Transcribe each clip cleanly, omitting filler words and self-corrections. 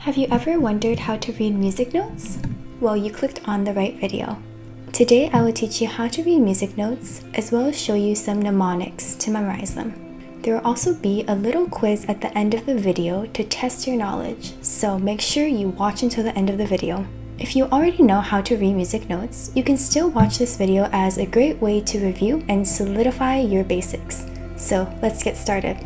Have you ever wondered how to read music notes? Well, you clicked on the right video. Today I will teach you how to read music notes as well as show you some mnemonics to memorize them. There will also be a little quiz at the end of the video to test your knowledge, so make sure you watch until the end of the video. If you already know how to read music notes, you can still watch this video as a great way to review and solidify your basics. So let's get started.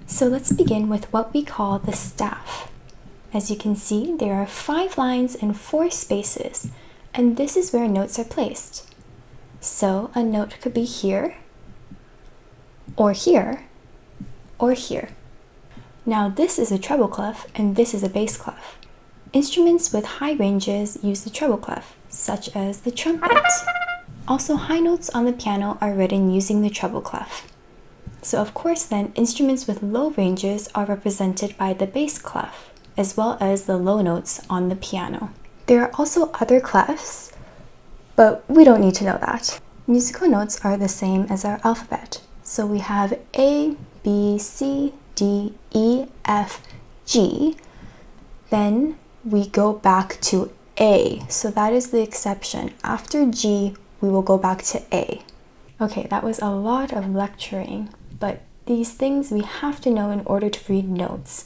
So let's begin with what we call the staff. As you can see, there are 5 lines and 4 spaces, and this is where notes are placed. So a note could be here, or here, or here. Now this is a treble clef and this is a bass clef. Instruments with high ranges use the treble clef, such as the trumpet. Also, high notes on the piano are written using the treble clef. So of course then, instruments with low ranges are represented by the bass clef, as well as the low notes on the piano. There are also other clefs, but we don't need to know that. Musical notes are the same as our alphabet. So we have A, B, C, D, E, F, G. Then we go back to A. So that is the exception. After G, we will go back to A. Okay, that was a lot of lecturing, but these things we have to know in order to read notes.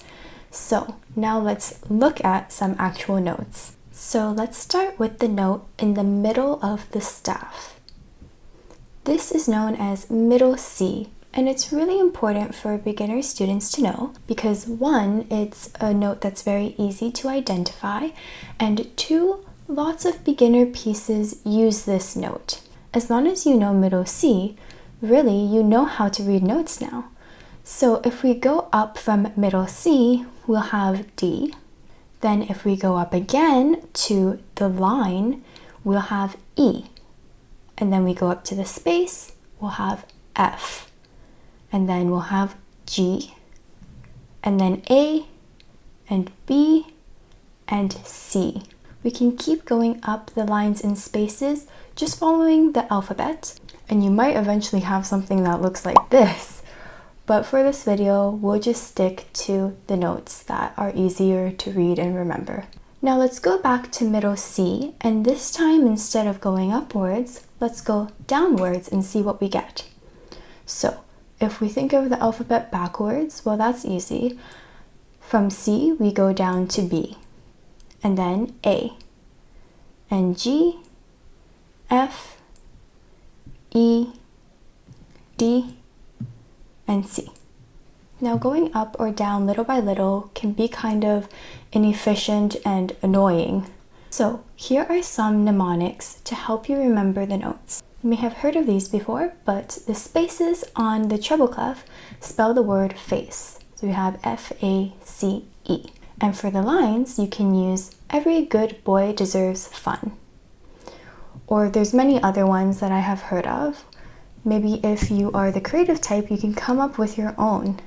So now let's look at some actual notes. So let's start with the note in the middle of the staff. This is known as middle C, and it's really important for beginner students to know because 1, it's a note that's very easy to identify, and 2, lots of beginner pieces use this note. As long as you know middle C, really you know how to read notes now. So if we go up from middle C, we'll have D. Then if we go up again to the line, we'll have E. And then we go up to the space, we'll have F. And then we'll have G. And then A and B and C. We can keep going up the lines and spaces just following the alphabet. And you might eventually have something that looks like this. But for this video, we'll just stick to the notes that are easier to read and remember. Now let's go back to middle C, and this time instead of going upwards, let's go downwards and see what we get. So if we think of the alphabet backwards, well, that's easy. From C, we go down to B, and then A, and G, F, E, D, and C. Now going up or down little by little can be kind of inefficient and annoying. So here are some mnemonics to help you remember the notes. You may have heard of these before, but the spaces on the treble clef spell the word face. So we have F-A-C-E. And for the lines, you can use every good boy deserves fun. Or there's many other ones that I have heard of. Maybe if you are the creative type, you can come up with your own.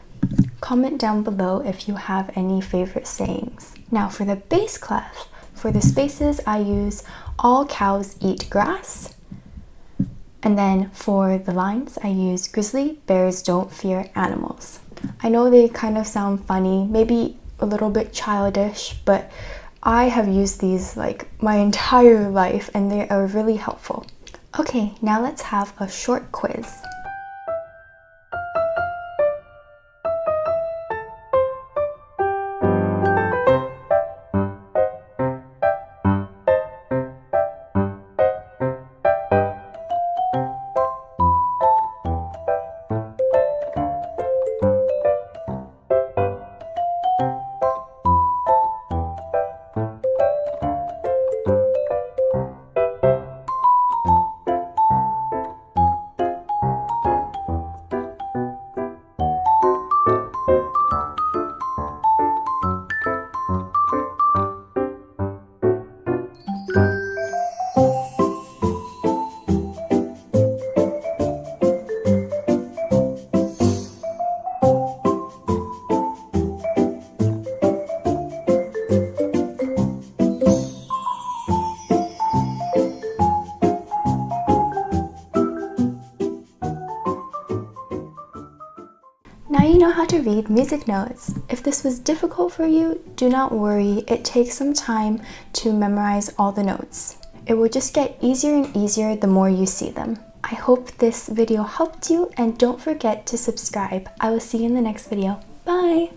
Comment down below if you have any favorite sayings. Now for the bass clef, for the spaces I use all cows eat grass. And then for the lines, I use grizzly bears don't fear animals. I know they kind of sound funny, maybe a little bit childish, but I have used these like my entire life and they are really helpful. Okay, now let's have a short quiz. to read music notes. If this was difficult for you, do not worry. It takes some time to memorize all the notes. It will just get easier and easier the more you see them. I hope this video helped you, and don't forget to subscribe. I will see you in the next video. Bye!